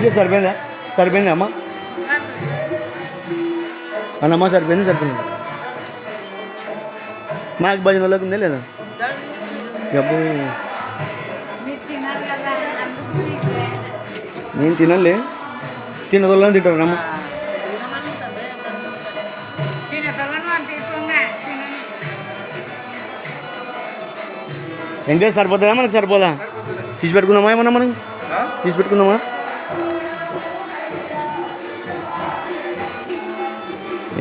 Okay సరిపోయిందా సరిపోయింది అమ్మ అన్నమ్మ సరిపోయింది మాకు భజన వాళ్ళకి ఉందా లేదా డబ్బు నేను తినలే తినదోళ్ళని తింటారు అమ్మ ఎంజాయ్ సరిపోతుందా మనకు సరిపోదా తీసి పెట్టుకుందామా ఏమన్నా మనం తీసి పెట్టుకుందామా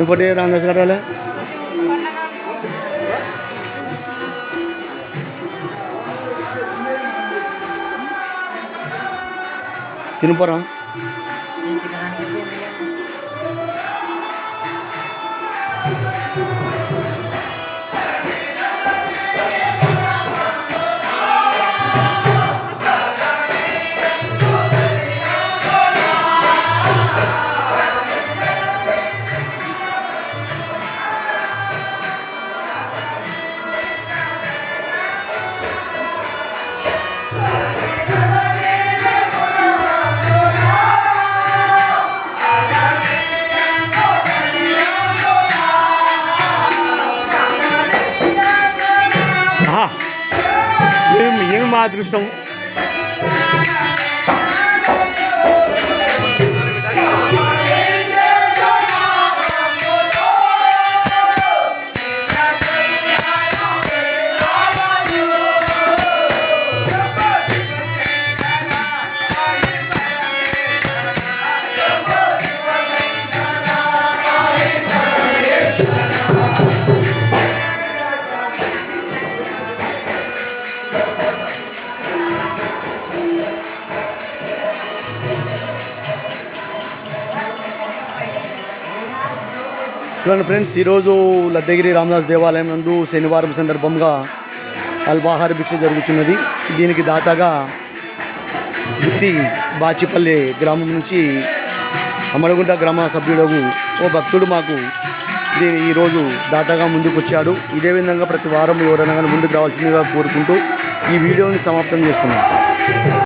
ఏం పట్టి రామదాస్ గారు రాలే తినిపోరా ఏమి మా అదృష్టం చూడండి ఫ్రెండ్స్, ఈరోజు లద్దగిరి రామదాస్ దేవాలయం నందు శనివారం సందర్భంగా అల్పాహార భిక్ష జరుగుతున్నది. దీనికి దాతగా గుత్తి బాచిపల్లి గ్రామం నుంచి అమరగుంట గ్రామ సభ్యుడు ఓ భక్తుడు మాకు ఈరోజు దాతగా ముందుకు వచ్చాడు. ఇదే విధంగా ప్రతి వారం ఎవరైనా కానీ ముందుకు రావాల్సిందిగా కోరుకుంటూ ఈ వీడియోని సమాప్తం చేస్తున్నాం.